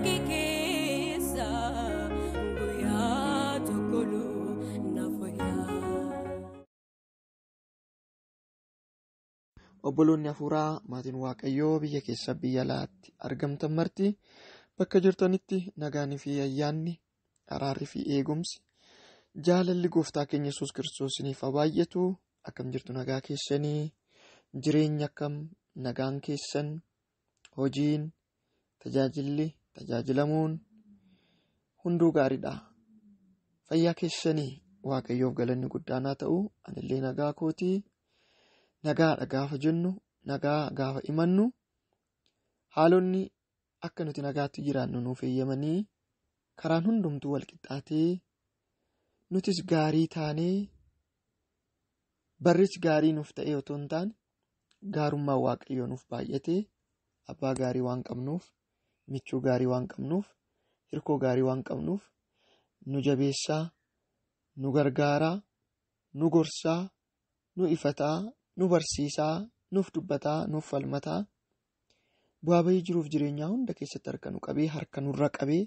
keessa guyyaa tokkolu na fayyaa. Obboloonni hafuuraa maatiin Waaqayyoo biyya keessa biyya alaatti argamtan marti bakka jirtanitti nagaanii fi ayyaanni araarri fi eegumsi jaalalli gooftaa keenya Yesuus Kiristoosiniif haa baay'atu. Akkam jirtu nagaa keessanii, jireenya akkam, nagaan keessan, hojiin, tajaajilli, tajaajilamuun hunduu gaariidha. Fayyaa keessanii Waaqayyoof galanni guddaan haa ta'u. Anillee nagaa kootii. Nagaadha gaafa jennu, nagaa gaafa imannu, haalonni akka nuti nagaatti jiraannu nuuf eeyyamanii karaan hundumtuu wal qixxaatee nutis gaarii taanee barris gaarii nuuf ta'ee otoo hin taane gaarummaa Waaqayyoo nuuf baay'atee abbaa gaarii waan qabnuuf, michuu gaarii waan qabnuuf, hirkoo gaarii waan qabnuuf nu jabeessaa, nu gargaaraa, nu gorsaa, nu ifataa, nu barsiisaa, nuuf dubbataa, nuuf falmataa, bu'aa bahii jiruuf jireenyaa hunda keessatti harka nu qabee, harka nurra qabee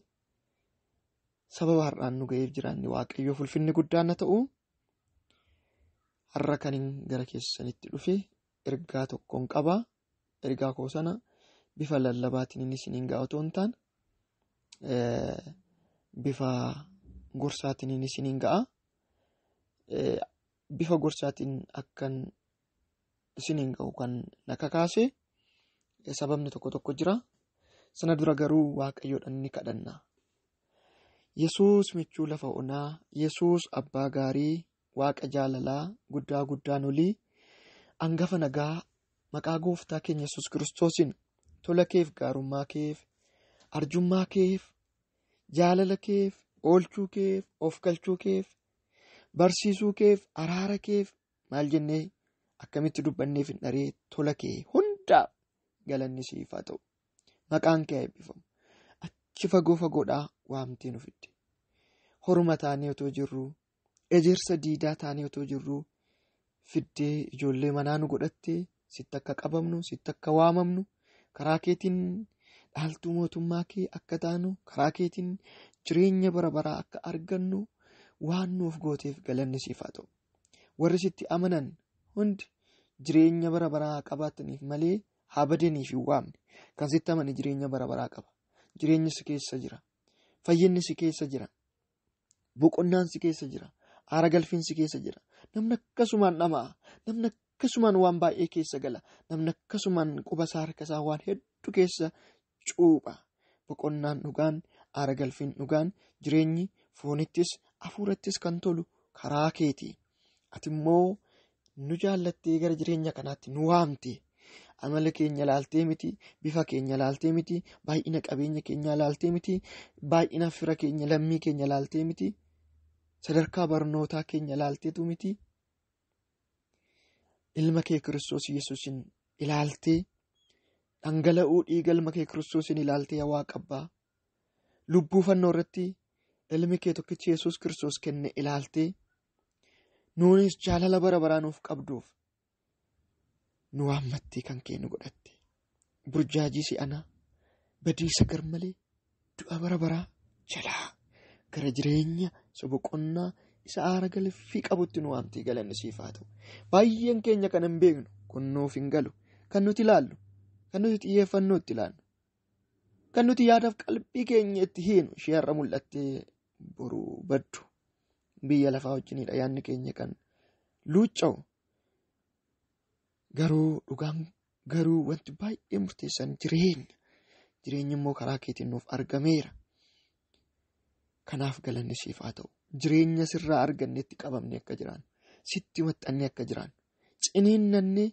sababa har'aan nu ga'eef jiraanni Waaqayyoof ulfinni guddaan haa ta'u. Har'a kanin gara keessanitti dhufe ergaa tokkoon qaba. Ergaa koo sana bifa lallabaatiin inni isiniin ga'a otoo hin taane bifa gorsaatiin inni isiniin ga'a. Bifa gorsaatiin akkan isiniin ga'u kan na kakaase sababni tokko jira. Sana dura garuu Waaqayyoodhaan ni kadhanna. Yesuus michuu lafa onaa, Yesuus abbaa gaarii, Waaqa jaalalaa, guddaa guddaan olii, hangafa nagaa, maqaa gooftaa keenya Yesuus Kiristoosiin tola keef, gaarummaa keef, arjummaa keef, jaalala keef, oolchuu keef, of galchuu keef, barsiisuu keef, araara keef maal jennee akkamitti dubbanneef hin dharee tola kee hundaaf galanni siif haa ta'u. Maqaan kee eebbifamu. Achi fagoo fagoodhaa waamtee nu fidde. Horma taanee otoo jirru, ejersa diidaa taanee otoo jirru fiddee ijoollee manaa nu godhattee sitti akka qabamnu, sitti akka waamamnu, karaa keetiin dhaaltuu mootummaa kee akka taanu, karaa keetiin jireenya bara baraa akka argannu waan nuuf gooteef galanni siif haa ta'u. Warri sitti amanan hundi jireenya bara baraa qabaataniif malee haa badaniif hin waamne. Kan sitti amane jireenya bara baraa qaba. Jireenyi si keessa jira. Fayyinni si keessa jira. Boqonnaan si keessa jira. Aara galfiin si keessa jira. Namni akkasumaan dhama'a. Namni akkasumaan waan baay'ee keessa gala. Namni akkasumaan qubasaa harkasaa waan hedduu keessa cuupha. Boqonnaan dhugaan, aara galfiin dhugaan, jireenyi foonittis hafuurattis kan tolu karaa keeti. Ati immoo nu jaallattee gara jireenya kanaatti nu waamte. Amala keenya laaltee miti, bifa keenya laaltee miti, baay'ina qabeenya keenya laaltee miti, baay'ina fira keenya, lammii keenya laaltee miti, sadarkaa barnootaa keenya laalteetu miti. Ilma kee Kiristoos Yesuusin ilaaltee, dhangala'uu dhiiga ilma kee Kiristoosin ilaaltee Waaqa Abbaa, lubbuu fannoo irratti ilmi kee tokkichi Yesuus Kiristoos kenne ilaaltee, nuunis jaalala bara baraa nuuf qabduuf nu waammattee kan kee nu godhatte. Burjaajii si'anaa, badiisa garmalee, du'a bara baraa jalaa gara jireenya boqonnaa isa aara galfii qabutti nu waamtee galanni siif haa ta'u. Baay'een keenya kan hin beeknu kun nuuf hin galu. Kan nuti ilaallu, kan nuti xiyyeeffannoo itti ilaallu, kan nuti yaadaaf qalbii keenya itti hiinu ishee har'a mul'attee boruu baddu. Biyya lafaa wajjinidha yaadni keenya kan luucca'u. Garuu wanti baay'ee murteessan jireenya. Jireenyi immoo karaa keetiin nuuf argameera. Kanaaf galanni siif haa ta'u. Jireenya sirraa arganneetti qabamne akka jiraannu, sitti maxxannee akka jiraannu, ciniinnannee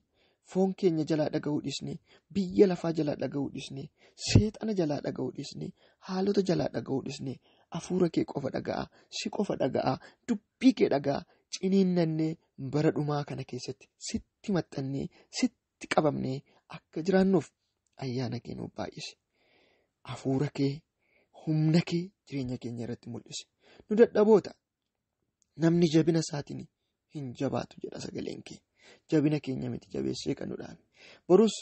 foon keenya jalaa dhaga'uu dhiisnee, biyya lafaa jalaa dhaga'uu dhiisnee, seexana jalaa dhaga'uu dhiisnee, haalota jalaa dhaga'uu dhiisnee, hafuura kee qofa dhaga'aa, si qofa dhaga'aa, dubbii kee dhaga'aa, ciniinnannee bara dhumaa kana keessatti sitti maxxannee, sitti qabamnee akka jiraannuuf ayyaana kee nuuf baay'ise. Hafuura kee, humna kee jireenya keenya irratti mul'ise. Nu dadhaboota. Namni jabina isaatiin hin jabaatu jedha sagaleen kee. Jabina keenya miti jabeessee kan nu dhaabe. Borus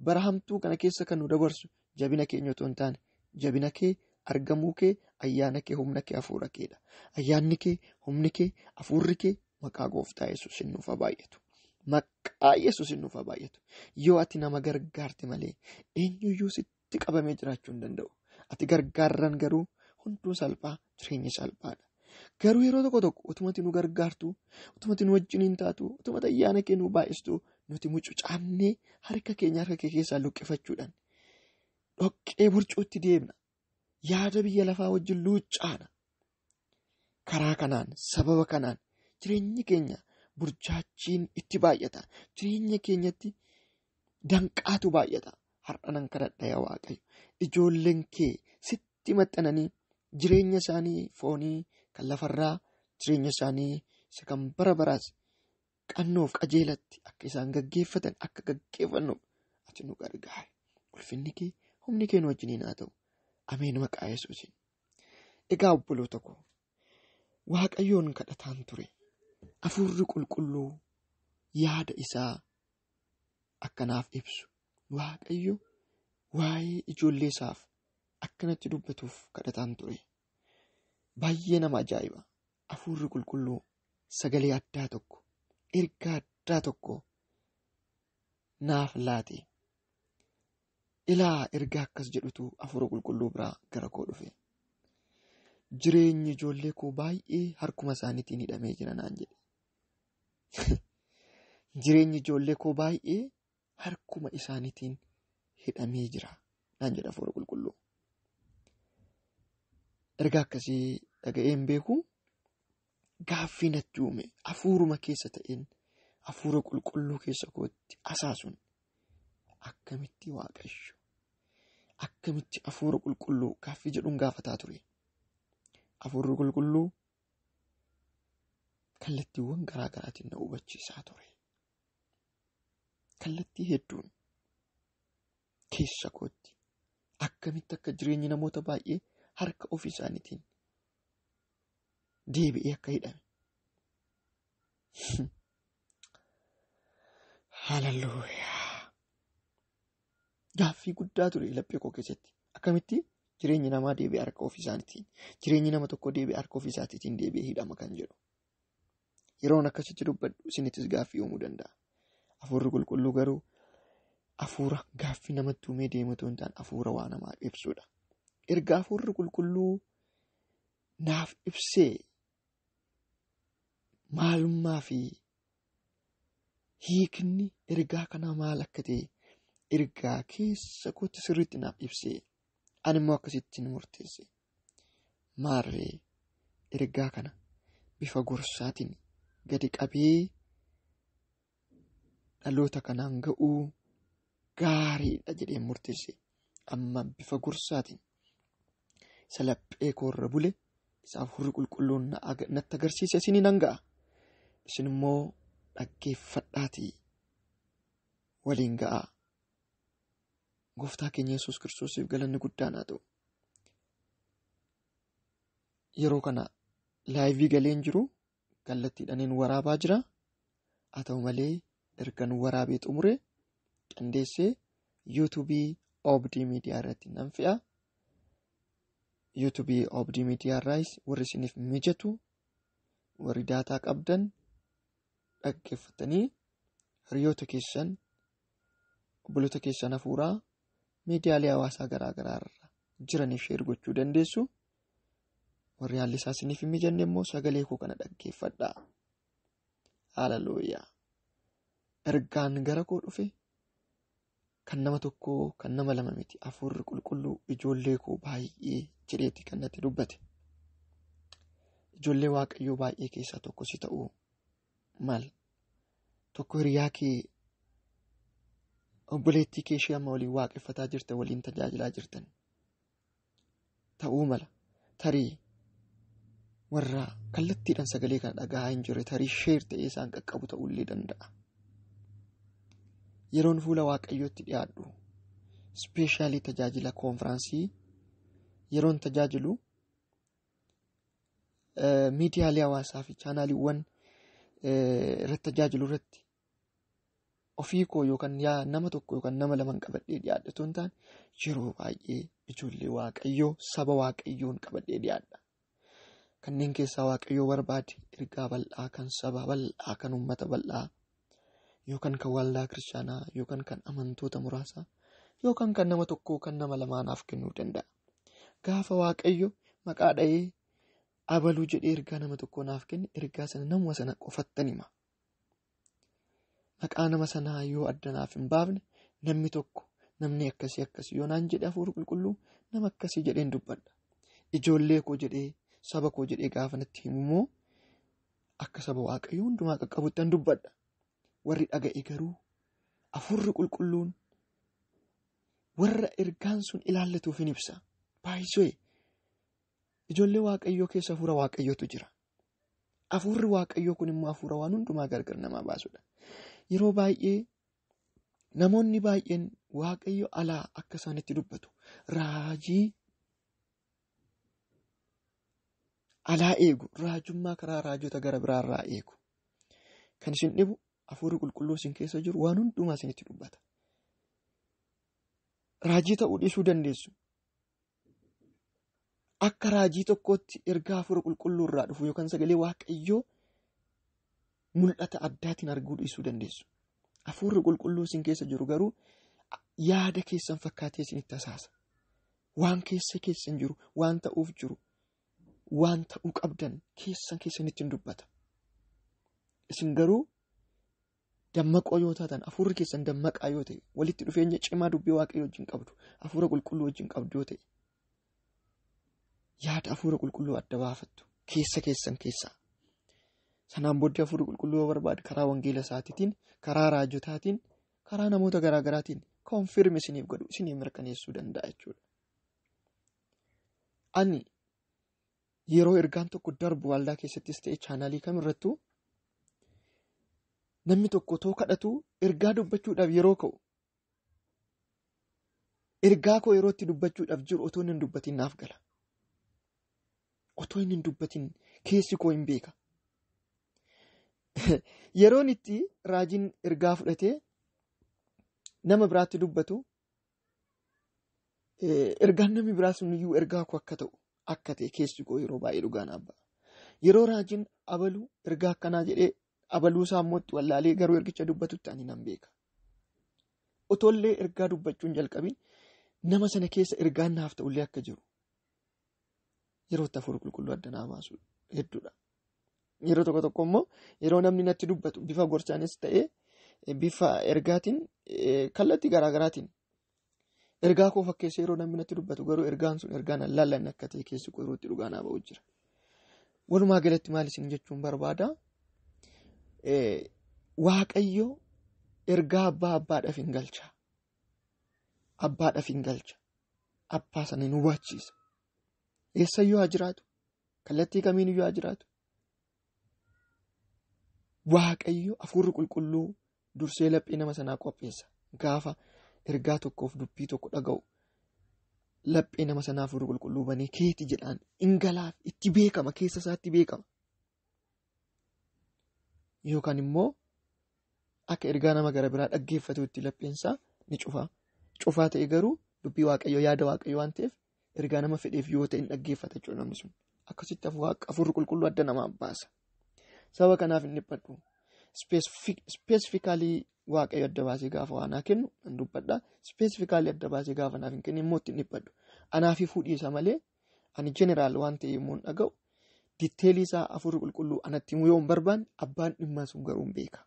bara hamtuu kana keessa kan nu dabarsu jabina keenya otoo hin taane jabina kee, argamuu kee, ayyaana kee, humna kee, hafuura keedha. Ayyaanni kee, humni kee, hafuurri kee maqaa gooftaa Yesuus hin nuuf baay'atu. Maqaa Yesuus hin nuuf baay'atu. Yoo ati nama gargaarte malee eenyuyyuu sitti qabamee jiraachuu hin danda'u. Ati gargaarran garuu hunduu salphaa, jireenyi salphaadha. Garuu yeroo tokko utumati nu gargaartu, utumati nu wajjin hin taatu, utumati ayyaana kee nu baay'istu, nuti mucucaannee harka keenya harka kee keessaa luqqifachuudhaan dhoqqee burcuutti deemna. Yaada biyya lafaa wajjin luuccaana. Karaa kanaan, sababa kanaan jireenyi keenya burjaachiin itti baay'ata. Jireenya keenyatti danqaatu baay'ata. Har'anan kadhadha yaa Waaqayyo. Ijoolleen kee sitti maxxananii jireenya isaanii foonii kan lafarraa, jireenya isaanii isa kan bara baraas qannoof qajeelatti akka isaan gaggeeffatan, akka gaggeeffannuuf ati nu gargaari. Ulfinni kee, humni kee nu wajjiniin haa ta'u. Ameen maqaa Yesuusiin. Egaa obboloota koo, Waaqayyoon kadhataan ture. Hafuurri qulqulluu yaada isaa akkanaaf ibsu. Waaqayyo waa'ee ijoollee isaaf akkanatti dubbatuuf kadhataan ture. Baay'ee nama ajaa'iba. Hafuurri qulqulluu sagalee addaa tokko, ergaa addaa tokko naaf laate. Ilaa ergaa akkas jedhutu hafuura qulqulluu biraa gara koo dhufe. Jireenyi ijoollee koo baay'ee harkuma isaaniitiin hidhamee jira naan jedhe. Jireenyi ijoollee koo baay'ee harkuma isaaniitiin hidhamee jira naan jedha hafuura qulqulluu. Ergaa akkasii dhaga'een beeku gaaffii natti uume hafuuruma keessa ta'een hafuura qulqulluu keessa kootti asaasuun akkamitti Waaqayyo, akkamitti hafuura qulqulluu gaaffii jedhuun gaafataa ture. Hafuurri qulqulluu kallattiiwwan garaa garaatiin na hubachiisaa ture. Kallattii hedduun keessa kootti akkamitti akka jireenyi namoota baay'ee harka ofii isaaniitiin deebi'ee akka hidhame. Hallelujaa. Gaaffii guddaa ture laphee koo keessatti. Akkamitti jireenyi namaa deebi'ee harka ofii isaaniitiin, jireenyi nama tokko deebi'ee harka ofii isaatiin deebi'ee hidhama kan jedhu. Yeroon akkasitti dubbadhu isinittis gaaffii uumuu danda'a. Hafuurri qulqulluu garuu hafuura gaaffii namatti uumee deematu hin taane hafuura waa namaa ibsudha. Ergaa hafuurri qulqulluu naaf ibsee maalummaa fi hiikni ergaa kanaa maal akka ta'e ergaa keessa kootti sirriitti naaf ibsee ani immoo akkasittiin murteesse. Maarree ergaa kana bifa gorsaatiin gadi qabee dhaloota kanaan ga'uu gaariidha jedheen murteesse. Amma bifa gorsaatiin isa laphee koorra bule isa hafuurri qulqulluun natti agarsiise isiniin nan ga'a. Isin immoo dhaggeeffadhaatii waliin ga'a. Gooftaa keenya Yesuus Kiristoosiif galanni guddaan haa ta'u. Yeroo kana laayivii galeen jiru kallattiidhaan waraabaa jira. Haa ta'u malee ergan waraabee xumure qindeessee yuutuubii Obdi Media irratti nan fe'a. yuutuubii Obdi Media irraas warri isiniif mijatu, warri daataa qabdan dhaggeeffatanii hiriyoota keessan, obboloota keessan hafuuraa miidiyaalee hawaasaa garaa garaa irra jiraniif sheer gochuu dandeessu. Warri haalli isaa isiniif hin mijanne immoo sagalee koo kana dhaggeeffadhaa. Hallelujaa. Ergaan gara koo dhufe kan nama tokkoo, kan nama lama miti. Hafuurri qulqulluu ijoollee koo baay'ee jedheeti kan natti dubbate. Ijoollee Waaqayyoo baay'ee keessaa tokko si ta'uu maal? Tokko hiriyaa kee, obboleettii kee ishee amma waliin waaqeffataa jirtan, waliin tajaajilaa jirtan ta'uu mala. Tarii warra kallattiidhaan sagalee kana dhaga'aa hin jirre tarii sheer ta'ee isaan qaqqabu ta'uullee danda'a. Yeroon fuula Waaqayyootti dhiyaadhu, ispeeshaalii tajaajila koonfiraansii yeroon tajaajilu miidiyaalee hawaasaa fi chaanaaliiwwan irratti tajaajilu irratti ofii koo yookaan nama tokko yookaan nama lama qabadhee dhiyaadhatu hin taane yeroo baay'ee ijoollee Waaqayyoo saba Waaqayyoon qabadhee dhiyaadha. Kanneen keessaa Waaqayyoo barbaade ergaa bal'aa kan saba bal'aa kan uummata bal'aa yookaan kan waldaa kiristaanaa yookaan kan amantoota muraasaa yookaan kan nama tokkoo kan nama lamaanaaf kennuu danda'a. Gaafa Waaqayyo maqaa dha'ee abaluu jedhee ergaa nama tokkoo naaf kenne ergaa sana namuma sana qofattan hima. Maqaa nama sanaa yoo addanaaf hin baafne namni tokko namni akkasii yoo naan jedhe hafuura qulqulluu nama akkasii jedheen dubbadha. Ijoollee koo jedhee saba koo jedhee gaafa natti himu immoo akka saba Waaqayyoo hundumaa qaqqabuttan dubbadha. Warri dhaga'e garuu hafuurri qulqulluun warra ergaan sun ilaallatuuf hin ibsa. Baay'isee ijoollee Waaqayyoo keessa hafuura Waaqayyootu jira. Hafuurri Waaqayyoo kun immoo hafuura waan hundumaa gargar namaa baasudha. Yeroo baay'ee namoonni baay'een Waaqayyo alaa akka isaanitti dubbatu raajii alaa eegu raajummaa karaa raajota gara biraarraa eegu. Kan isin dhibu hafuurri qulqulluu isin keessa jiru waan hundumaa isinitti dubbata. Raajii ta'uu dhiisuu dandeessu. Akka raajii tokkootti ergaa hafuura qulqulluu irraa dhufu yookaan sagalee Waaqayyoo mul'ata addaatiin arguu dhiisuu dandeessu. Hafuurri qulqulluu isin keessa jiru garuu yaada keessan fakkaatee isinitti hasaasa. Waan keessa keessan jiru, waan ta'uuf jiru, waan ta'uu qabdan keessanitti dubbata. Isin garuu dammaqoo yoo taatan hafuurri keessan dammaqaa yoo ta'e walitti dhufeenya cimaa dubbii Waaqayyoo wajjin qabdu hafuura qulqulluu wajjin qabdu yoo ta'e yaada hafuura qulqulluu adda baafattu keessan keessaa. Sanaan booddee hafuurri qulqulluu yoo barbaade karaa wangeela isaatiitiin, karaa raajotaatiin, karaa namoota garaa garaatiin koonfirmi isiniif godhu isinii mirkaneessuu danda'a jechuudha. Ani yeroo ergaan tokko darbu waldaa keessattis ta'e chaanaalii kamirrattuu namni tokko too kadhatu ergaa dubbachuudhaaf yeroo ka'u ergaa koo yerootti dubbachuudhaaf jiru otoo hin dubbatin naaf gala. Otoo hin dubbatin keessi koo hin beeka. Yeroon itti raajiin ergaa fudhatee nama biraatti dubbatu ergaan namni biraa sun iyyuu ergaa koo akka ta'e keessi koo yeroo baay'ee dhugaa naaf ba'a. Yeroo raajiin abaluu ergaa akkanaa jedhee abaluu isaa immoo itti wallaalee garuu ergicha dubbatutti ani nan beeka. Otollee ergaa dubbachuun jalqabin nama sana keessa ergaan naaf ta'ullee akka jiru yeroo itti hafuura qulqulluu adda naa baasu hedduudha. Yeroo tokko immoo yeroo namni natti dubbatu bifa gorsaanis ta'ee bifa ergaatiin kallattii garaa garaatiin ergaa koo fakkeessee yeroo namni natti dubbatu garuu ergaan sun ergaan laallanne akka ta'e keessi koo yeroo itti dhugaa naa ba'u jira. Walumaa galatti maal isin jechuun barbaada? Waaqayyo ergaa abbaadhaaf hin galcha. Abbaadhaaf hin galcha. Abbaa sana hin hubachiisa. Eessayyuu haa jiraatu. Kallattii kamiiniyyuu haa jiraatu. Waaqayyo hafuurri qulqulluu dursee laphee nama sanaa qopheessa. Gaafa ergaa tokkoof dubbii tokko dhaga'u laphee nama sanaa hafuurri qulqulluu banee keeti jedhaan ingalaaf itti beekama, keessa isaatti beekama. Yookaan immoo akka ergaa nama gara biraa dhaggeeffatuutti lapheensaa ni cufa. Cufaa ta'e garuu dubbii Waaqayyoo yaada Waaqayyoo waan ta'eef ergaa nama fedheef yoo ta'e hin dhaggeeffata jechuudha namni sun. Akkasitti hafuurri qulqulluu adda namaa baasa. Saba kanaaf hin dhiphadhu. Speesifikaalii Waaqayyo adda baasee gaafa waanaa kennu hin dubbadha. Speesifikaalii adda baasee gaafa naaf hin kennu immoo itti hin dhiphadhu. Anaafi fuudhiisa malee ani jeneraal waan ta'e immoo hin dhaga'u. Ditteelii isaa hafuurri qulqulluu anatti himuu yoo hin barbaanne abbaan dhimmaa sun garuu hin beeka.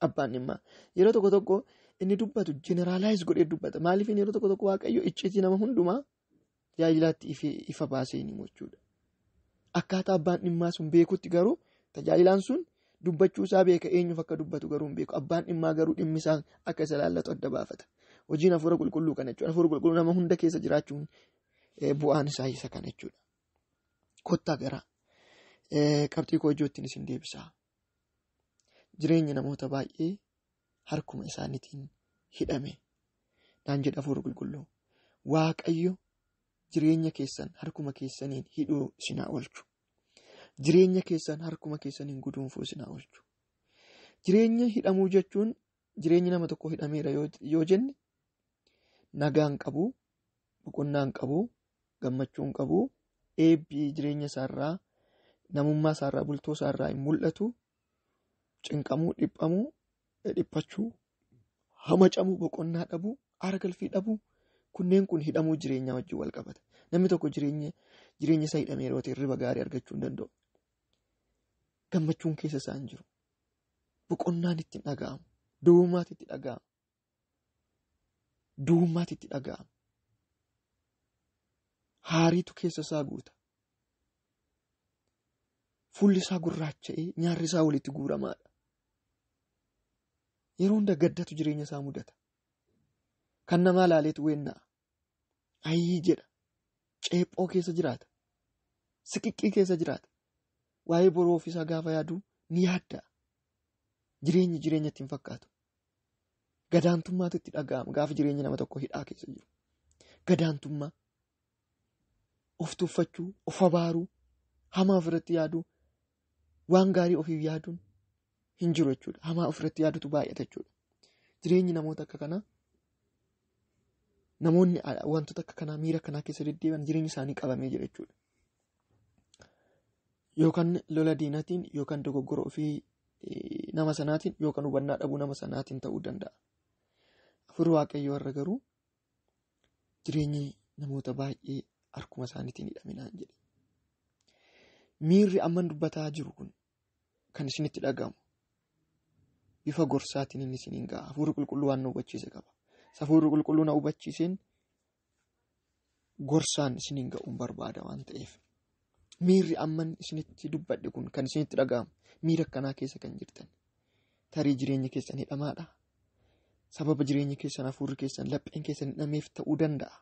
Abbaan dhimmaa yeroo tokko inni dubbatu jeneraalaayiz godhee dubbata. Maaliif yeroo tokko Waaqayyo icciitii nama hundumaa tajaajilaatti ifa baasee hin himu jechuudha. Akkaataa abbaan dhimmaa sun beekutti garuu tajaajilaan sun dubbachuu isaa beeka, eenyuuf akka dubbatu garuu hin beeku. Abbaan dhimmaa garuu dhimmi isaa akka isa laallatu adda baafata. Hojiin hafuura qulqulluu kana jechuudha. Hafuura qulqulluu nama hunda keessa jiraachuun bu'aan isaa isa kana jechuudha. Kottaa gara qabxii koo ijoottiin isin deebisaa. Jireenya namoota baay'ee harkuma isaaniitiin hidhame. Naan jedha hafuura qulqulluu. Waaqayyo jireenya keessan harkuma keessaniin hidhuu isinaa oolchu. Jireenya keessan harkuma keessaniin guduunfuu isinaa oolchu. Jireenya hidhamuu jechuun jireenya nama tokko hidhameera yoo jenne nagaan qabu, boqonnaan qabu, gammachuun qabu, eebbii jireenya isaarraa, namummaa isaarraa, bultoo isaarraa hin mul'atu, cinqamuu, dhiphachuu, hamacamuu, boqonnaa dhabuu, aara galfii dhabuu, kunneen kun hidhamuu jireenyaa wajjin wal qabata. Namni tokko jireenya isaa hidhamee yeroo ta'e hirriba gaarii argachuu hin danda'u. Gammachuun keessa isaa hin jiru. Boqonnaan itti dhaga'amu. Duwwummaatti itti dhaga'amu. Duwwummaatti itti dhaga'amu. Haariitu keessa isaa guuta. Fuulli isaa gurraacha'ee nyaarri isaa walitti guuramaadha. Yeroo hunda gaddatu jireenya isaa mudata. Kan namaa laaleetu weenna'a. Ayyii jedha. Ceephoo keessa jiraata. Siqiqqii keessa jiraata. Waa'ee boroo ofiisaa gaafa yaadu ni yaadda. Jireenyi jireenya ittiin fakkaatu. Gadaantummaatu itti dhaga'ama gaafa jireenya nama tokko hidhaa keessa jiru. Gadaantummaa. Of tuffachuu, of abaaruu, hamaa ofirratti yaaduu, waan gaarii ofiif yaaduun hin jiru jechuudha. Hamaa ofirratti yaadutu baay'ata jechuudha. Jireenyi namoota akka kanaa, namoonni wantoota akka kanaa miira kanaa keessa deddeebi'an jireenyi isaanii qabamee jira jechuudha. Yookaan lola diinaatiin, yookaan dogoggora ofii nama sanaatiin, yookaan hubannaa dhabuu nama sanaatiin ta'uu danda'a. Afurri Waaqayyoo irra garuu jireenyi namoota baay'ee harkuma isaaniitiin hidhaminaan jedhe. Miirri amman dubbataa jiru kun kan isinitti dhagahamu bifa gorsaatiin inni isiniin ga'a. Hafuurri qulqulluu waan nu hubachiise qaba. Hafuurri qulqulluu na hubachiiseen gorsaan isiniin ga'uun barbaada waan ta'eef. Miirri amman isinitti dubbadhe kun kan isinitti dhagahamu miira akkanaa keessa kan jirtan. Tarii jireenya keessan hidhamaadha. Sababa jireenya keessan hafuurri keessan lapheen keessan hidhameef ta'uu danda'a.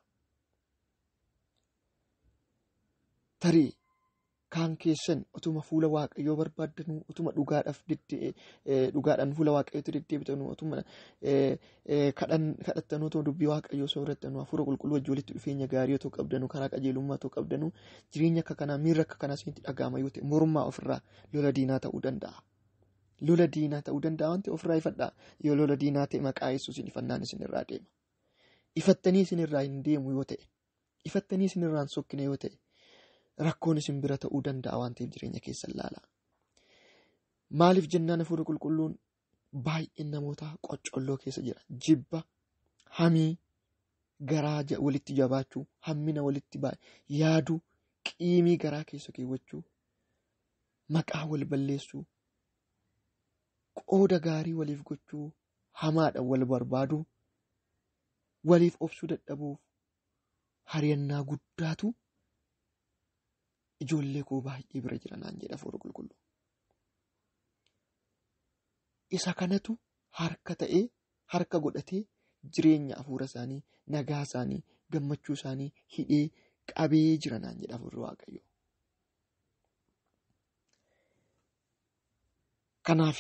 Tarii kaan keessan utuma fuula Waaqayyoo barbaaddanuu, utuma dhugaadhaan fuula Waaqayyootti deddeebitanuu, utuma kadhattanuu, utuma dubbii Waaqayyoo soorattanuu, hafuura qulqulluu wajjin walitti dhufeenya gaarii otoo qabdanuu, karaa qajeelummaa otoo qabdanuu, jireenya akka kanaa, miirri akka kanaa isinitti dhaga'ama yoo ta'e, mormaa ofirraa lola diinaa ta'uu danda'a. Lola diinaa ta'uu danda'a waan ta'e ofirraa ifadhaa. Yoo lola diinaa ta'e maqaa Yesuusiin ifannaan isinirraa deema. Ifattanii isinirraa hin deemu yoo ta'e, ifattanii isinirraa hin sokkine yoo ta'e, rakkoon isin bira ta'uu danda'a waan ta'eef jireenya keessan laala. Maaliif jennaan hafuurri qulqulluun baay'een namoota qoccolloo keessa jira. Jibba, hamii, garaa walitti jabaachuu, hammina walitti yaaduu, qiimii garaa keessa keewwachuu, maqaa wal balleessuu, qooda gaarii waliif gochuu, hamaadhaan wal barbaaduu, waliif obsuu dadhabuuf hariyannaa guddaatu ijoollee koo baay'ee bira jira naan jedha hafuurri qulqulluu. Isa kanatu harka godhatee jireenya hafuura isaanii, nagaa isaanii, gammachuu isaanii hidhee qabee jira naan jedha hafuurri Waaqayyoo. Kanaaf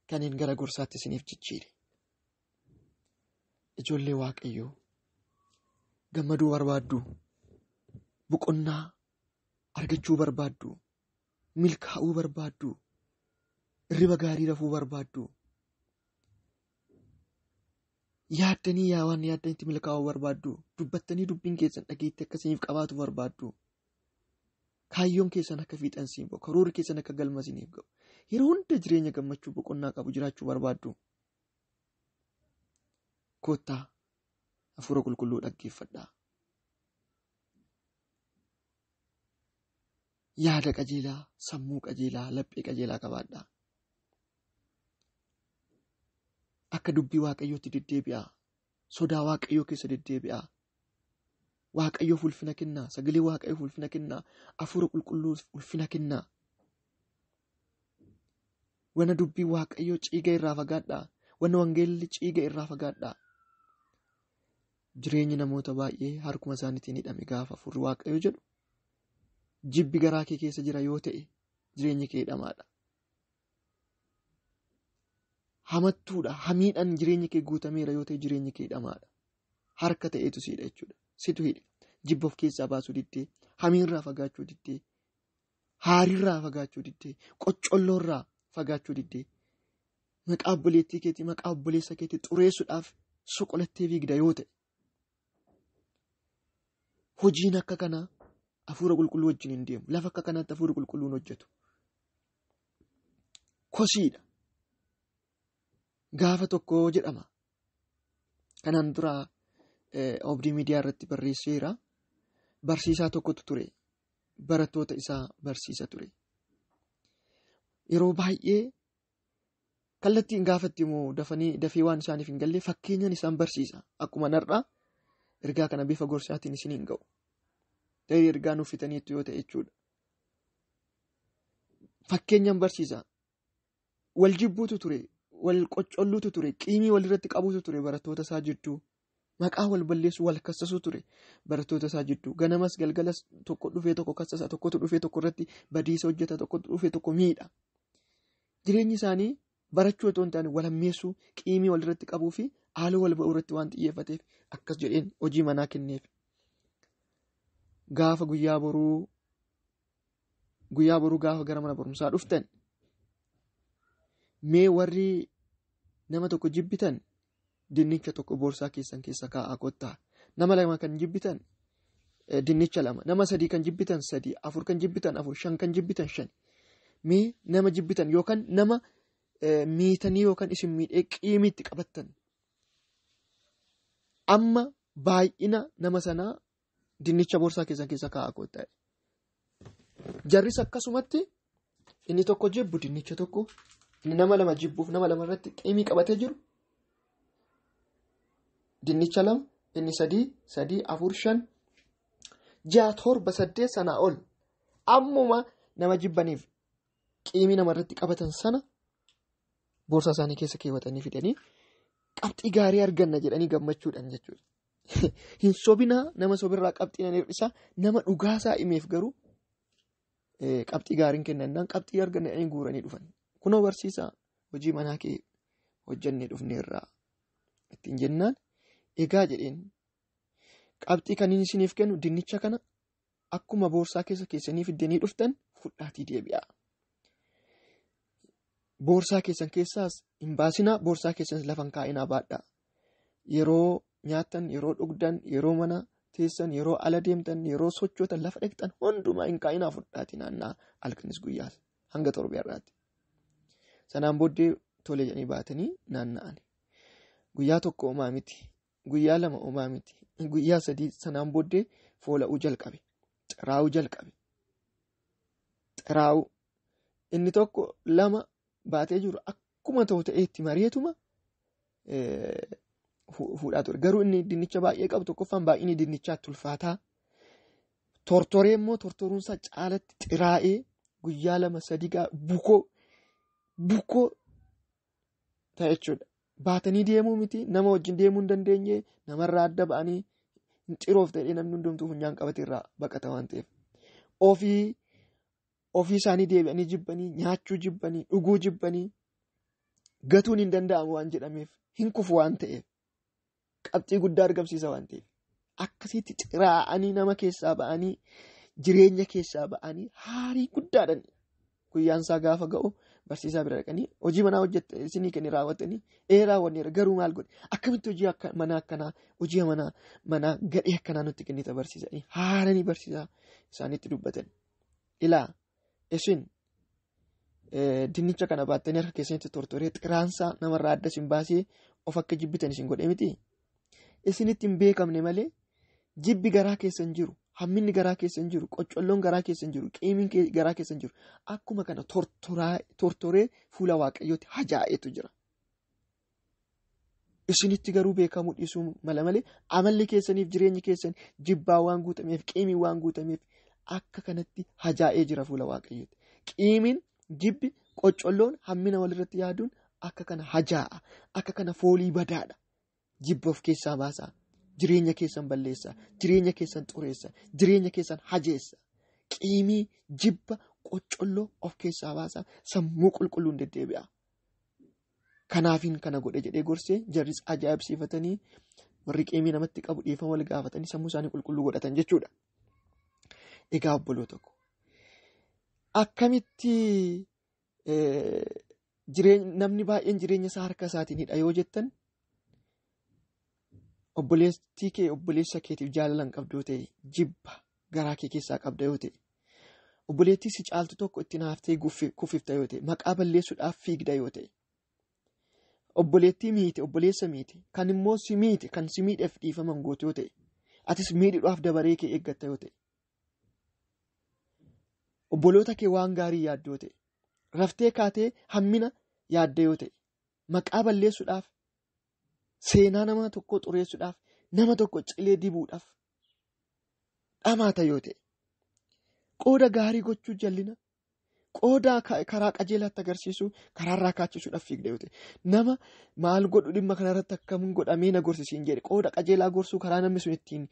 kanneen gara gorsaatti isiniif jijjiire. Ijoollee Waaqayyoo gammaduu barbaaddu, boqonnaa argachuu barbaaddu, milkaa'uu barbaaddu, irriba gaarii rafuu barbaaddu, yaaddanii waan yaaddanitti milkaa'uu barbaaddu, dubbattanii dubbiin keessan dhageetti akkasiniif qabaatu barbaaddu, kaayyoon keessan akka fiixan siin ba'u, karoorri keessan akka galma isiniif ga'u, yeroo hunda jireenya gammachuu boqonnaa qabu jiraachuu barbaaddu. Koottaa hafuura qulqulluu dhaggeeffadhaa. Yaada qajeelaa, sammuu qajeelaa, laphee qajeelaa qabaadhaa. Akka dubbii Waaqayyootti deddeebi'aa. Sodaa Waaqayyoo keessa deddeebi'aa. Waaqayyoof ulfina kennaa. Sagalee Waaqayyoof ulfina kennaa. Hafuura qulqulluuf ulfina kennaa. Wana dubbii Waaqayyoo ciiga irraa fagaadhaa. Wana wangeelli ciiga irraa fagaadhaa. Jireenyi namoota baay'ee harkuma isaaniitiin hidhame gaafa hafuurri Waaqayyoo jedhu. Jibbi garaa kee keessa jira yoo ta'e jireenyi kee hidhamaadha. Hamattuudha. Hamiidhaan jireenyi kee guutameera yoo ta'e jireenyi kee hidhamaadha. Harka ta'eetu siidha jechuudha. Situ hidhe. Jibba of keessaa baasuu diddee, hamiirraa fagaachuu diddee, haariirraa fagaachuu diddee, qoccolloorraa fagaachuu diddee, maqaa obboleettii keetii, maqaa obboleessa keetii xureessuudhaaf soqolattee fiigda yoo ta'e, hojiin akka kanaa hafuura qulqulluu wajjin hin deemu. Lafa akka kanaatti hafuura qulqulluun hojjetu. Kosiidha. Gaafa tokko jedhama. Kanaan dura Obdi Media irratti barreesseera. Barsiisaa tokkotu ture. Barattoota isaa barsiisa ture. Yeroo baay'ee kallattiin gaafatti immoo dafee waan isaaniif hin galle fakkeenyaan isaan barsiisa. Akkuma narraa ergaa kana bifa gorsaatiin isin hin ga'u. Ta'ee ergaa nuuf fitaniitu yoo ta'e jechuudha. Fakkeenyaan barsiisa. Wal jibbuutu ture. Wal qoccolluutu ture. Qiimii walirratti qabuutu ture barattoota isaa jidduu. Maqaa wal balleessu wal kassasuu ture barattoota isaa jidduu. Ganamas galgalas tokko dhufee tokko kassasa, tokkotu dhufee tokko irratti badiisa hojjeta, tokkotu dhufee tokko miidha. Jireenyi isaanii barachuu otoo hin taane wal hammeessuu, qiimii walirratti qabuu fi haaloo wal ba'uu irratti waan xiyyeeffateef akkas jedheen hojii manaa kenneef. Gaafa guyyaa boruu gaafa gara mana barumsaa dhuftan mee warri nama tokko jibbitan dinnicha tokko boorsaa keessan keessa kaa'aa kottaa. Nama lama kan jibbitan dinnicha lama. Nama sadii kan jibbitan sadii. Afur kan jibbitan afur. Shan kan jibbitan shan. Mee nama jibbitan yookaan nama miitanii yookaan isin miidhee qiimiitti qabattan. Amma baay'ina nama sanaa dinnicha boorsaa keessan keessa kaa'aa kottaa. Jarris akkasumatti inni tokko jibbu dinnicha tokko. Inni nama lama jibbuuf nama lama irratti qiimii qabatee jiru. Dinnicha lama, inni sadii, afur, shan, 6, 7, 8 sanaa ol. Ammuma nama jibbaniif qiimii nama irratti qabatan sana boorsaa isaanii keessa keewwatanii fidanii qabxii gaarii arganna jedhanii gammachuudhaan jechuudha. Hin sobinaa nama sobirraa qabxii nan hir'isaa nama dhugaasaa himeef garuu qabxii gaariin kennannaan qabxii arganna jedhanii guuranii dhufan. Kunoo barsiisaa hojii manaa kee hojjannee dhufneerraa ittiin jennaan. Egaa jedheen qabxii kan inni isiniif kennu dinnicha kana akkuma boorsaa keessa keessanii fiddanii dhuftan fudhaatii deebi'aa. Boorsaa keessan keessaas hin baasinaa, boorsaa keessan lafan kaa'inaa baadhaa. Yeroo nyaattan, yeroo dhugdan, yeroo mana teessan, yeroo ala deemtan, yeroo sochootan, lafa dhaqxan hundumaa hin kaa'inaa fudhaatii naannaa halkanis guyyaas hanga torbeerraatti. Sanaan booddee tole jedhanii baatanii naanna'an. Guyyaa tokko homaa miti. Guyyaa lama homaa miti. Guyyaa sadii sanaan booddee foola'uu jalqabe. Xiraa'uu jalqabe. Xiraa'uu. Inni tokko lama baatee jiru akkuma ta'u ta'ee itti mari'atuma fuudhaa ture. Garuu inni dinnicha baay'ee qabu tokkoffaan baay'inni dinnichaatti ulfaataa. Tortoree immoo tortoruunsaa caalatti xiraa'ee guyyaa lama sadii bukoo ta'a jechuudha. Baatanii deemuu miti, nama wajjin deemuu hin dandeenye, namarraa adda ba'anii hin xiroof ta'ee namni hundumtuu funyaan qabate irraa baqata waan ta'eef. Ofii isaanii deebi'anii jibbanii, nyaachuu jibbanii, dhuguu jibbanii, gatuun hin danda'amu waan jedhameef, hin kufu waan ta'eef, qabxii guddaa argamsiisa waan ta'eef. Akkasitti xiraa'anii nama keessaa ba'anii, jireenya keessaa ba'anii, haarii guddaadhaan guyyaan isaa gaafa ga'u. Barsiisaa bira dhaqanii hojii manaa hojjette isinii kenni raawwatanii raawwanneera garuu maal godhe akkamitti hojii manaa akkanaa hojii manaa gadhee akkanaa nutti kennita barsiisanii haaranii barsiisaa isaaniitti dubbatan. Ilaa isin dinnicha kana baattanii harka keessanitti tortoree xiraansaa namarraa adda isin baasee of akka jibbitan isin godhe miti. Isinitti hin beekamne malee jibbi garaa keessan jiru. Hamminni garaa keessan jiru, qoccolloon garaa keessan jiru, qiimiin garaa keessan jiru. Akkuma kana tortoree fuula Waaqayyootti hajaa'etu jira. Isinitti garuu beekamuu dhiisuu mala malee amalli keessaniif jireenyi keessan jibbaa waan guutameef, qiimii waan guutameef akka kanatti hajaa'ee jira fuula Waaqayyootti. Qiimiin, jibbi, qoccolloon hammina walirratti yaaduun akka kana hajaa'a, akka kana foolii badaadha. Jibba of keessaa baasaa. Jireenya keessan balleessa, jireenya keessan xureessa, jireenya keessan hajeessa. Qiimii, jibba, qoccolloo of keessaa baasaa sammuu qulqulluun deddeebi'a. Kanaafiin kana godhe jedhee gorsee jarris ajaa'ibsiifatanii warri qiimii namatti qabu dhiifama wal gaafatanii sammuu isaanii qulqulluu godhatan jechuudha. Egaa obboloo tokko akkamitti namni baay'een jireenya isaa harka isaatiin hidha yoo jettan obboleettii kee obboleessa keetiif jaalala hin qabdu yoo ta'e jibba garaa kee keessaa qabda yoo ta'e obboleettii si caaltu tokko itti naaftee kufifta yoo ta'e maqaa balleessuudhaaf fiigda yoo ta'e obboleettii miite obboleessa miite kan immoo si miite kan si miidheef dhiifaman goote yoo ta'e atis miidhuudhaaf dabaree kee eeggatta yoo ta'e obboloota kee waan gaarii yaaddu yoo ta'e raftee kaatee hammina yaadda yoo ta'e maqaa balleessuudhaaf seenaa nama tokko xureessuudhaaf nama tokko cilee dibuudhaaf dhamaata yoo ta'e qooda gaarii gochuu jallina qooda karaa qajeelaatti agarsiisu karaarraa kaachisuudhaaf fiigda yoo ta'e nama maal godhu dhimma kanarratti akkamiin godhamee na gorsisiin jedhe qooda qajeelaa gorsuu karaa namni sun ittiin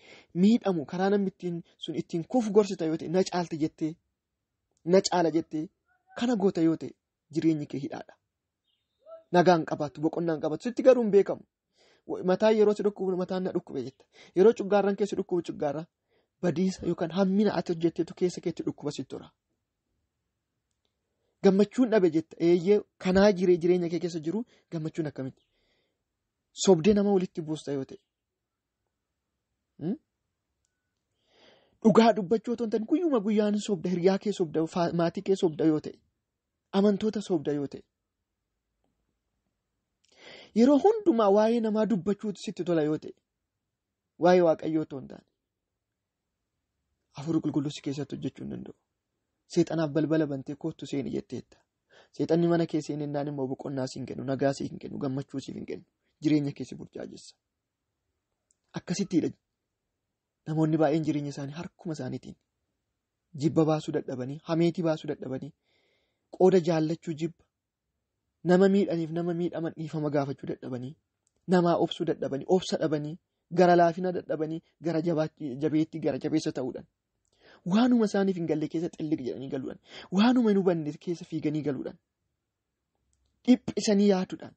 miidhamu karaa namni sun ittiin kufu gorsita yoo ta'e na caalti jettee na caala jettee kana goota yoo ta'e jireenyi kee hidhaadha. Nagaan qabaattu boqonnaan qabaattu sitti garuu hin beekamu. Mataa yeroo si dhukkubu mataan na dhukkube jetta. Yeroo cuggaarraan keessa dhukkubu cuggaarraa badiisa yookaan hammina ati hojjetteetu keessa keetti dhukkuba sitti tura. Gammachuun dhabe jetta eeyyee kanaa jireenya kee keessa jiru gammachuun akkamitti? Sobdee nama walitti buusta yoo ta'e. Dhugaa dubbachuu otoo hin taane guyyuma guyyaan sobda hiriyaa kee sobda maatii kee sobda yoo ta'e amantoota sobda yoo ta'e. Yeroo hundumaa waa'ee namaa dubbachuutu sitti tola yoo ta'e waa'ee Waaqayyoo otoo hin taane Hafuurri Qulqulluu si keessatti hojjechuu hin danda'u. Seexanaaf balbala bantee kootu seeni jetteetta. Seexanni mana kee seenennaan immoo boqonnaa siin kennu, nagaa siin kennu, gammachuu siin kennu, jireenya kee si burjaajessa. Akkasittiidha. Namoonni baay'een jireenya isaanii harkuma isaaniitiin jibba baasuu dadhabanii, hameetii baasuu dadhabanii, qooda jaallachuu jibba, nama miidhaniif nama miidhaman dhiifama gaafachuu dadhabanii, namaa obsuu dadhabanii, obsa dhabanii, gara laafina dadhabanii, gara jabeetti gara jabeessa ta'uudhaan. Waanuma isaaniif hin galle keessa xilliq jedhanii galuudhaan. Waanuma hin hubanne keessa fiiganii galuudhaan. Dhiphisanii yaaduudhaan.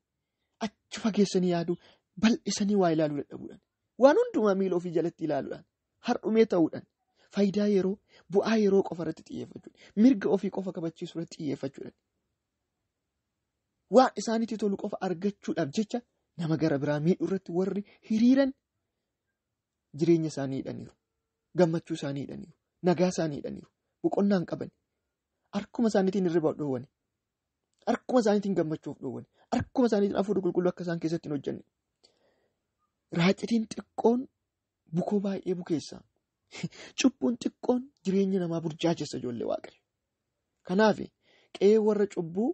Achi fageessanii yaaduu bal'isanii waa ilaaluu dadhabuudhaan. Waan hundumaa miila ofii jalatti ilaaluudhaan. Har'umee ta'uudhaan. Faayidaa yeroo, bu'aa yeroo qofa irratti xiyyeeffachuudhaan. Mirga ofii qofa kabachiisuu irratti xiyyeeffachuudhaan. Waan isaanitti tolu qofa argachuudhaaf jecha nama gara biraa miidhuu irratti warri hiriiran jireenya isaanii hidhaniiru. Gammachuu isaanii hidhaniiru. Nagaa isaanii hidhaniiru. Boqonnaa hin qaban. Harkuma isaaniitiin hirriba dhoowwan. Harkuma isaaniitiin gammachuuf dhoowwan. Harkuma isaaniitiin Hafuurri Qulqulluu akka isaan keessatti hin hojjenne. Raacitiin xiqqoon bukoo baay'ee bukeessa. Cubbuun xiqqoon jireenya namaa burjaajessa ijoollee Waaqayyo. Kanaaf qe'ee warra cubbuu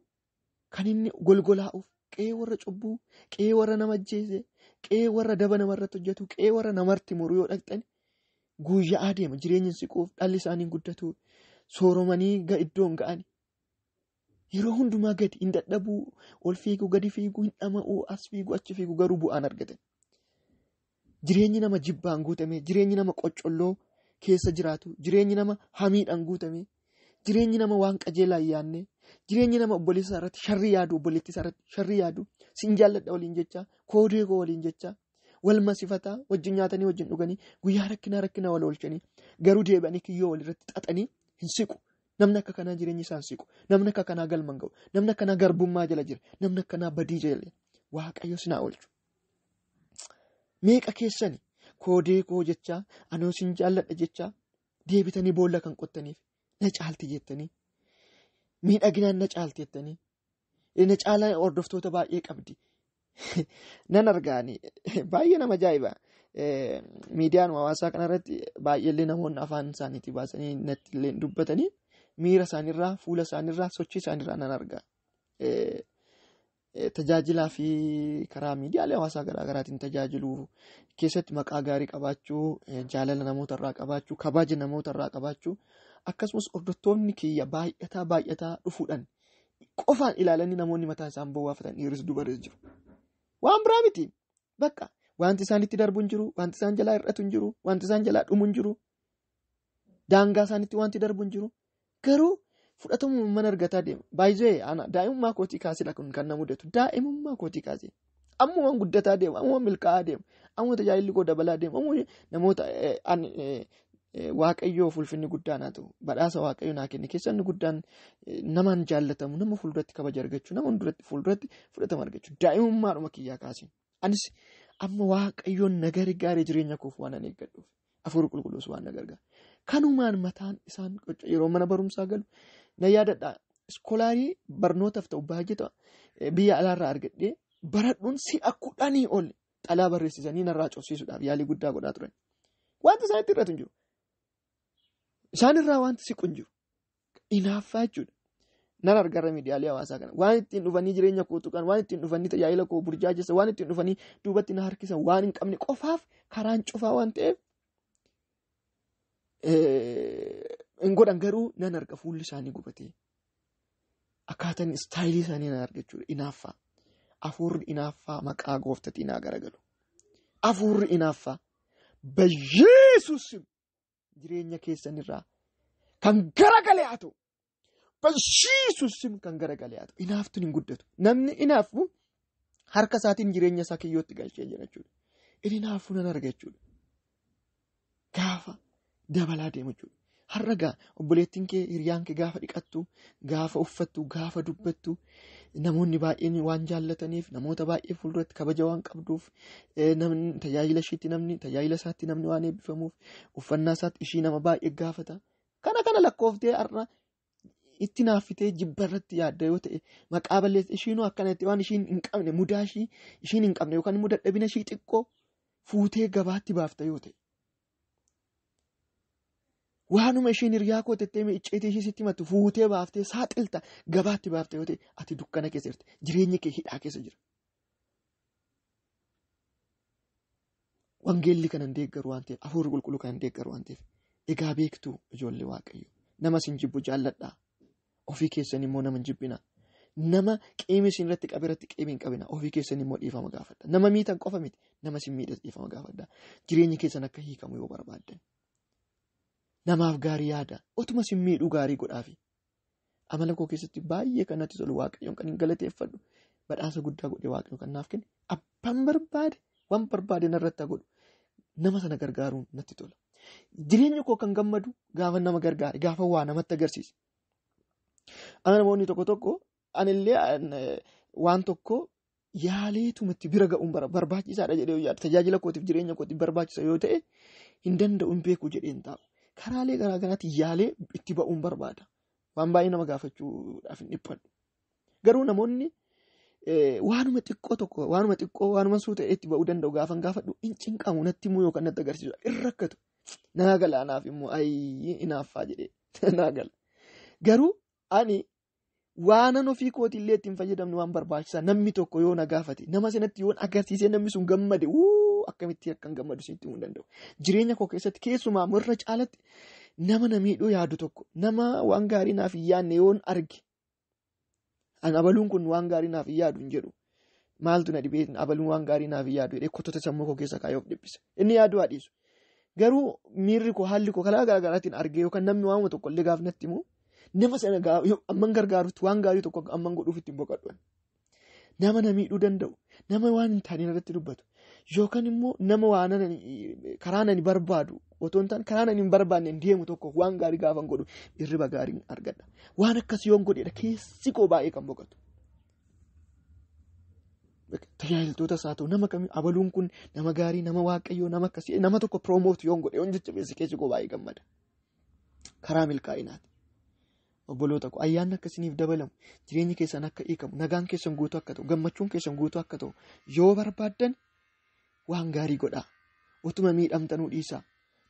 kan inni golgolaa'uuf, qe'ee warra cubbuu, qe'ee warra nama ajjeese, qe'ee warra daba namarratti hojjetu, qe'ee warra namartti muruu yoo dhaqxan guyyaa adeema jireenya siquuf dhalli isaanii guddatu sooromanii iddoon ga'ani. Yeroo hundumaa gadi hin dadhabuu, ol fiiguu, gadi fiiguu, hin dhama'uu, as fiiguu, achi fiiguu garuu bu'aan argatan. Jireenyi nama jibbaan guutame, jireenyi nama qoccolloo keessa jiraatu, jireenyi nama hamiidhaan guutame, jireenyi nama waan qajeelaa hin yaadne, jireenyi nama obboleessa irratti sharri yaadu, obboleettii irratti sharri yaadu, sin jaalladha waliin jecha, koodee koo waliin jecha, wal masifataa, wajjin nyaatanii, wajjin dhuganii, guyyaa rakkinaa wal oolchanii, garuu deebi'anii kiyyoo walirratti xaxanii hin siqu. Namni akka kanaa jireenyi isaan siqu. Namni akka kanaa galma hin ga'u. Namni akka kanaa garbummaa jala jira. Namni akka kanaa badii jala jira. Waaqayyo sinaa oolchu. Meeqa keessani koodee koo jechaa, anoo sin jaalladha jechaa, deebitanii boolla kan qottaniif, na caalti jettanii, miidhaginaan na caalti jettanii, na caalaa hordoftoota baay'ee qabdi. Nan argaani baay'ee nama ajaa'iba. Miidiyaan hawaasaa kanarratti baay'eellee namoonni afaan isaaniitii baasanii natti illee dubbatanii miira isaaniirraa, fuula isaaniirraa, sochii isaaniirraa nan argaa. Tajaajilaa fi karaa miidiyaalee hawaasaa garaagaraatiin tajaajiluu keessatti maqaa gaarii qabaachuu, jaalala namootarraa qabaachuu, kabaja namootarraa qabaachuu, akkasumas hordoftoonni kiyya baay'ataa dhufuudhaan qofaan ilaalanii namoonni mataa isaan bowwaafatan dhiiris dubaris jiru. Waan biraa miti. Bakka wanti isaanitti darbu hin jiru, wanti isaan jalaa hir'atu hin jiru, wanti isaan jalaa dhumu hin jiru. Daangaa isaanitti wanti darbu hin jiru. Garuu fudhatamu mana argataa deema. Baay'ee daa'imummaa kootii kaasee kan na mudatu. Daa'imummaa kootii kaasee. Ammuma guddataa deema, ammuma milkaa'aa deema, ammuma tajaajilli koo dabalaa deema, ammuma namoota Waaqayyoo ulfinni guddaan haa ta'u. Badhaasa Waaqayyo naa kenne keessa inni guddaan namaan jaallatamu, nama fuulduratti kabaja argachuu, nama fuulduratti fudhatama argachuu. Daa'imummaadhuma kiyyaa kaasee. Anis amma Waaqayyoon nagari gaarii jireenya koof waan an eeggadhuuf Hafuurri Qulqulluus waan na gargaara. Kanumaan mataan isaan yeroo mana barumsaa galu na yaadadha. Iskoolaarii barnootaaf ta'u baay'ee biyya alaarraa argadhee baradhuun si'a 10 ol xalaa barreessisanii narraa cobsiisuudhaaf yaalii guddaa godhaa turan. Wanti isaan itti irratti hin jiru. Isaanirraa wanti siqu hin jiru. Inaaffaa jechuudha. Nan argarra miidiyaalee hawaasaa kana. Waan ittiin dhufanii jireenya kootu kan waan ittiin dhufanii tajaajila koo burjaajessa waan ittiin dhufanii duubatti na harkisan waan hin qabne qofaaf karaan cufaa waan ta'eef hin godhan garuu nan arga fuulli isaanii gubatee. Akkaataan istaayilii isaanii nan arga jechuudha. Inaaffaa. Hafuurri inaaffaa maqaa gooftaatiin haa garagalu. Hafuurri inaaffaa Yesuus jireenya keessanirraa kan garagalee haa ta'u. Yesuus kan garagalee haa ta'u. Inaaftuun hin guddatu. Namni inaafu harka isaatiin jireenya isaa kiyyootti galchee jira jechuudha. Inni inaafuu nan arga jechuudha. Gaafa dabalaa deemu jechuudha. Har'a gaa obboleettiin kee hiriyaan kee gaafa dhiqattu, gaafa uffattu, gaafa dubbattu namoonni baay'een waan jaallataniif namoota baay'ee fuulduratti kabaja waan qabduuf namni tajaajila ishiitti tajaajila isaatti namni waan eebbifamuuf uffannaa isaatti ishii nama baay'ee gaafata. Kana lakkooftee har'a itti naaffitee jibba irratti yaadda yoo ta'e maqaa balleessa ishiinuu akkanatti waan ishiin hin qabne mudaa ishiin hin qabne yookaan immoo dadhabina ishii xiqqoo fuutee gabaatti baafta yoo ta'e. Waanuma ishiin hiriyaa koo tettee icceetii ishii sitti himattu fuutee baaftee saaxilta gabaatti baafte yoo ta'e ati dukkana keessa jirti. Jireenyi kee hidhaa keessa jira. Wangeelli kan hin deeggaru waan ta'eef, Hafuurri Qulqulluu kan hin deeggaru waan ta'eef. Egaa beektuu ijoollee Waaqayyo. Nama sin jibbu jaalladhaa. Ofii keessan immoo nama hin jibbina. Nama qiimi isin irratti qabe irratti qiimi hin qabina. Ofii keessan immoo dhiifama gaafadha. Nama miitan qofa miti. Nama sin miidhas dhiifama gaafadha. Jireenyi keessan akka hiikamu yoo barbaaddan. Namaaf gaarii yaada. Otuma sin miidhuu gaarii godhaafi. Amala koo keessatti baay'ee kan natti tolu Waaqayyoon kan hin galateeffadhu. Badhaasa guddaa godhee Waaqayyo kan naaf kenne. Abbaan barbaade waan barbaade narratti godhu. Nama sana gargaaruun natti tola. Jireenya koo kan gammadu gaafa nama gargaare gaafa waa namatti agarsiise. Namoonni tokko anillee waan tokko yaaleetumatti bira ga'uun barbaachisaadha jedhee yaada. Tajaajila kootiif jireenya kootiif barbaachisa yoo ta'e hin danda'u hin beeku jedhee hin taa'u. Karaalee garaagaraatti yaalee itti ba'uun barbaada. Waan baay'ee nama gaafachuudhaaf hin dhiphadhu. Garuu namoonni waanuma xiqqoo waanuma suuta itti ba'uu danda'u gaafa gaafadhu hin cinqamu natti immoo yookaan natti agarsiisu hin rakkatu. Naa gala anaaf immoo inaaffaa jedhee naa gala. Garuu ani waanan ofii kootillee ittiin fayyadamne waan barbaachisaa namni tokko yoo na gaafate nama sanatti yoo agarsiisee namni sun gammade akkamitti akkan gammadu sitti himuu danda'u. Jireenya koo keessatti keessumaa irra caalatti nama na miidhuu yaadu tokko nama waan gaarii naaf hin yaadne yoon arge. An abaluun kun waan gaarii naaf hin yaadu hin jedhu. Maaltu na dhibee abaluun waan gaarii naaf hin yaadu jedhee kotota sammuu koo keessa kaayee of dhiphisa. Inni yaaduu haadhiisu. Garuu miirri koo haalli koo karaa garaagaraatiin argee yookaan namni waanuma tokko illee gaaf natti himu nama sana amman gargaarutti waan gaarii tokko amman godhuuf ittiin boqadhu. Nama na miidhuu danda'u. Nama waan hin taane irratti dubbatu. Yookaan immoo nama waan karaa nani barbaadu otoo hin taane karaa nani hin barbaanne deemu tokko waan gaarii gaafa godhu irriba gaarii argadha. Waan akkas yoon godheedha keessi koo baay'ee kan boqotu. Tajaajiltootas haa ta'u nama kamii abaluun kun nama gaarii nama waaqayyoo nama akkasii nama tokko piroomoot yoon godhe yoon jecha beeksisa keessi koo baay'ee gammada. Karaa milkaa'inaati. Obboloota koo ayyaanni akkasiniif dabalamu jireenyi keessan akka hiikamu nagaan keessan guutuu akka ta'u gammachuun keessan guutuu akka ta'u yoo barbaaddan waan gaarii godhaa. Utuma miidhamtanuu dhiisaa.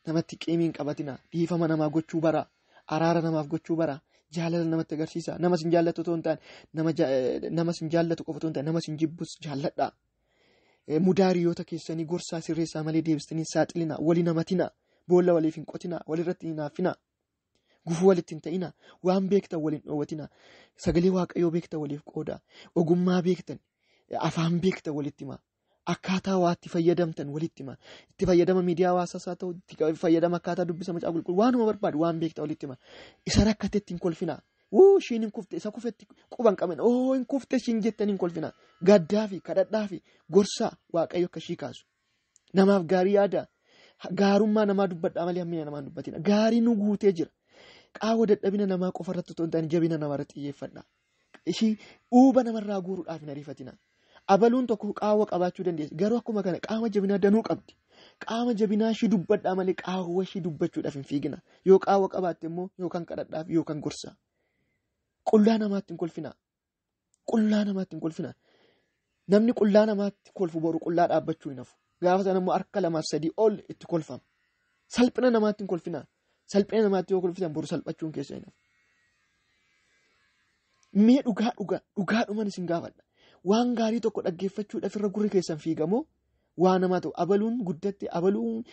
Namatti qiimiin qabatina. Dhiifama namaa gochuu bara. Araara namaaf gochuu bara. Jaalala namatti agarsiisa. Nama sin jaallatu otoo hin taane nama sin jaallatu qofa otoo hin taane nama sin jibbus jaalladhaa. Mudaa hiriyoota keessanii gorsaa sirreessaa malee deebistanii saaxilina. Wali namatina. Boolla waliif hin qotina. Walirratti hin haaffina. Gufuu walitti hin ta'ina. Waan beektan waliin dhoowwatina. Sagalee Waaqayyoo beektan waliif qooda. Ogummaa beektan. Afaan beektan walitti hima. Akkaataa waa itti fayyadamtan walitti hima. Itti fayyadama miidiyaa hawaasaas haa ta'u itti fayyadama akkaataa dubbisa macaafa qulqulluu waanuma barbaadu waan beektan walitti hima. Isa rakkatetti hin kolfina. Ishiin hin kufte isa kufetti quban qabna. Hin kufte ishiin jettan hin kolfina. Gaddaa fi kadhadhaa fi gorsaa Waaqayyo akka ishii kaasu. Namaaf gaarii yaada. Gaarummaa namaa dubbadhaa malee hammina namaa dubbatina. Gaarii nu guutee jira. Qaawwa dadhabina namaa qofarratti otoo hin taane jabina namarratti xiyyeeffadha. Ishii uuba namarraa guuruudhaaf hin ariifatina. Abaluun tokko qaawwa qabaachuu dandeessi. Garuu akkuma kana qaama jabinaa danuu qabdi. Qaama jabinaa ishii dubbadhaa malee qaawwa ishii dubbachuudhaaf hin fiigina. Yoo qaawwa qabaatte immoo yookaan kadhadhaaf yookaan gorsa. Qullaa namaatti hin kolfinaa. Qullaa namaatti hin kolfinaa. Namni qullaa namaatti kolfu boru qullaa dhaabbachuu hin hafu. Gaafa sana immoo harka 2-3 ol itti kolfama. Salphina namaatti hin kolfinaa. Salphina namaatti yoo kolfitan boru salphachuun keessa hin hafu. Mee dhugaadhumaan isin gaafadha. Waan gaarii tokko dhaggeeffachuudhaaf irra gurri keessan fiigamoo waan namaa ta'u abaluun guddatte abaluun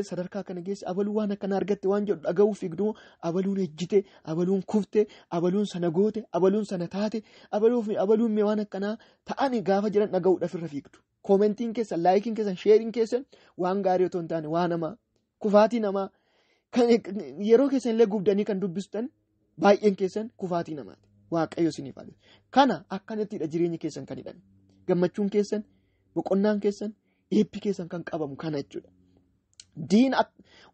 sadarkaa kana geesse abaluun waan akkana argatte waan jedhu dhaga'uu fiigdu abaluun ejjite abaluun kufte abaluun sana goote abaluun sana taate abaluun mee waan akkanaa ta'ani gaafa jiran dhaga'uudhaaf irra fiigdu. Koomentiin keessan laayikiin keessan sheeriin keessan waan gaarii otoo hin taane waa namaa kufaatii namaa yeroo keessan illee gubdanii kan dubbistan baay'een keessan kufaatii namaati. Waaqayyo isiniif haa ta'u. Kana akkanittidha jireenya keessan kan hidhan. Gammachuun keessan, boqonnaan keessan, eebbi keessan kan qabamu kana jechuudha. Diina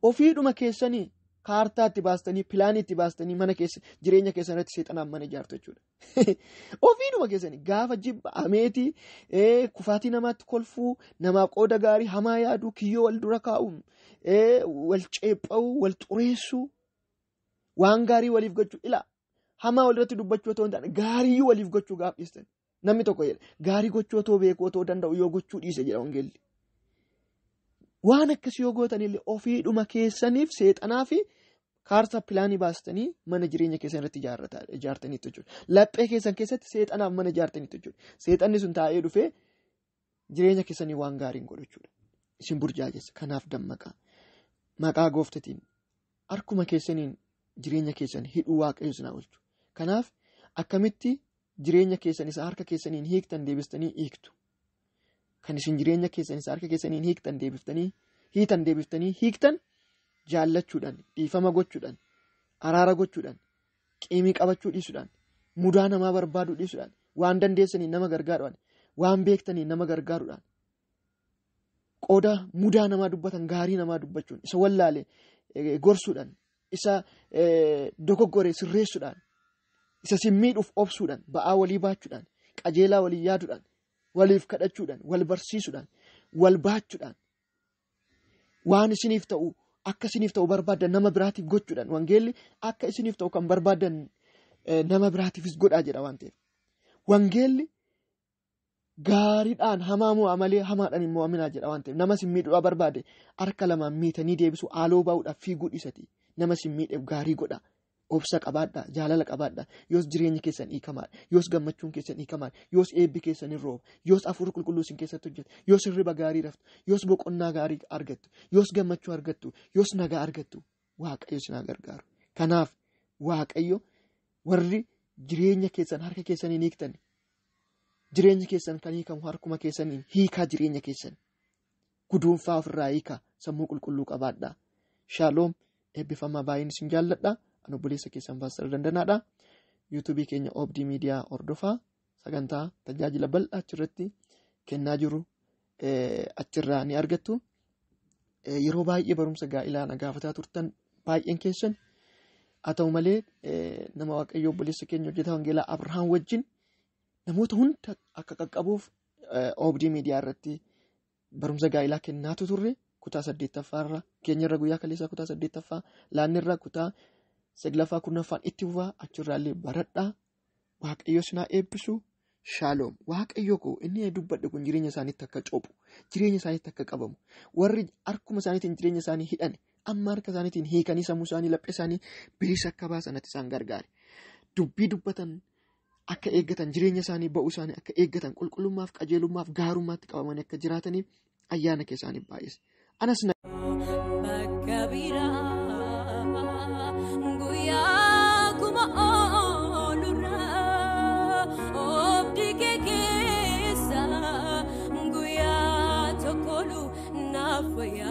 ofiidhuma keessanii kaartaa itti baastanii, pilaanii itti baastanii mana keessa jireenya keessan irratti seexanaan mana ijaartu jechuudha. Ofiidhuma keessanii gaafa jibba, ameetii, kufaatii namaatti kolfuu, namaa qooda gaarii, hamaa yaaduu, kiyyoo wal dura kaa'uu, wal ceepha'uu, wal xureessuu, waan gaarii waliif gochuu ila. Hamaa walirratti dubbachuu otoo hin taane gaariyyuu waliif gochuu gaaf dhiistan. Namni tokko jedha gaarii gochuu otoo beekuu otoo danda'u yoo gochuu dhiise jedha wangeelli. Waan akkasii yoo gootanillee ofiidhuma keessaniif seexanaa fi kaartaa pilaanii baastanii mana jireenya keessan irratti ijaartaniitu jechuudha. Laphee keessan keessatti seexanaaf mana ijaartaniitu jechuudha. Seexanni sun taa'ee dhufee jireenya keessanii waan gaarii godhu jechuudha. Isin burjaajessa. Kanaaf dammaqaa. Maqaa gooftatiin harkuma keessaniin jireenya keessan hidhuu Waaqayyo isin haa oolchu. Kanaaf akkamitti jireenya keessan isa harka keessaniin hiiktan deebistanii hiiktu. Kan isin jireenya keessan isa harka keessaniin deebiftanii hiiktan jaallachuudhaan, dhiifama gochuudhaan, araara gochuudhaan, qiimii qabachuu dhiisuudhaan, mudaa namaa barbaaduu dhiisuudhaan, waan dandeessaniin nama gargaaruudhaan, waan beektaniin nama gargaaruudhaan, qooda mudaa namaa dubbatan gaarii namaa dubbachuun, isa wallaale gorsuudhaan, isa dogoggore sirreessuudhaan, isa simmiidhuuf obsuudhaan, ba'aa walii baachuudhaan, qajeelaa walii yaaduudhaan, waliif kadhachuudhaan, wal barsiisuudhaan, wal baachuudhaan, waan isiniif ta'u akka isiniif ta'u barbaadan nama biraatiif gochuudhaan, wangeelli akka isiniif ta'u kan barbaadan nama biraatiifis godhaa jedha waan ta'eef. Wangeelli gaariidhaan hamaa mo'a malee hamaadhaan hin mo'aminaa jedha waan ta'eef. Nama simmiidhuudhaa barbaade harka lamaan miitanii deebisu haaloo baa'uudhaaf fiiguu dhiisati. Nama simmiidheef gaarii godha. Obsa qabaadha, jaalala qabaadha. Yoos jireenyi keessan hiikamaadha. Yoos gammachuun keessan hiikamaadha. Yoos eebbi keessan hin rooba. Yoos hafuurri qulqulluu isin keessatti hojjeta. Yoos hirriba gaarii raftu. Yoos boqonnaa gaarii argattu. Yoos gammachuu argattu. Yoos nagaa argattu. Waaqayyo isin haa gargaaru. Kanaaf Waaqayyo warri jireenya keessan harka keessaniin hiiktan, jireenya keessan kan hiikamu harkuma keessaniin hiikaa jireenya keessan. Guduunfaa ofirraa hiikaa sammuu qulqulluu qabaadha. Shaaloom eebbifamaa baay'een isin jaalladha. Ani obboleessa keessan Paastar Dandanaadha. YouTube keenya Obdi Media hordofaa. Sagantaa tajaajila bal'aa achirratti kennaa jiru achirraa ni argattu. Yeroo baay'ee barumsa gaa'ilaa gaafataa turtan baay'een keessan haa ta'u malee nama Waaqayyo obboleessa keenya hojjetaa wangeelaa Abrahaam wajjin namoota hunda akka qaqqabuuf Obdi Media irratti barumsa gaa'ilaa kennaatu turre. Kutaa 8ffaa keenyarra guyyaa kaleessaa kutaa 8ffaa laannirra kutaa 9ffaa 10ffaan itti fufaa achirraallee baradhaa. Waaqayyo isin haa eebbisu. Shaaloom. Waaqayyo koo inni dubbadhe kun jireenya isaaniitti akka cophu, jireenya isaaniitti akka qabamu, warri harkuma isaaniitiin jireenya isaanii hidhan amma harka isaaniitiin hiikanii sammuu isaanii laphee isaanii bilisa akka baasanatti isaan gargaare. Dubbii dubbatan akka eeggatan, jireenya isaanii ba'uu isaanii akka eeggatan, qulqullummaaf qajeelummaaf gaarummaatti qabamanii akka jiraataniif ayyaana keessaaniif baay'ise. Anas for ya.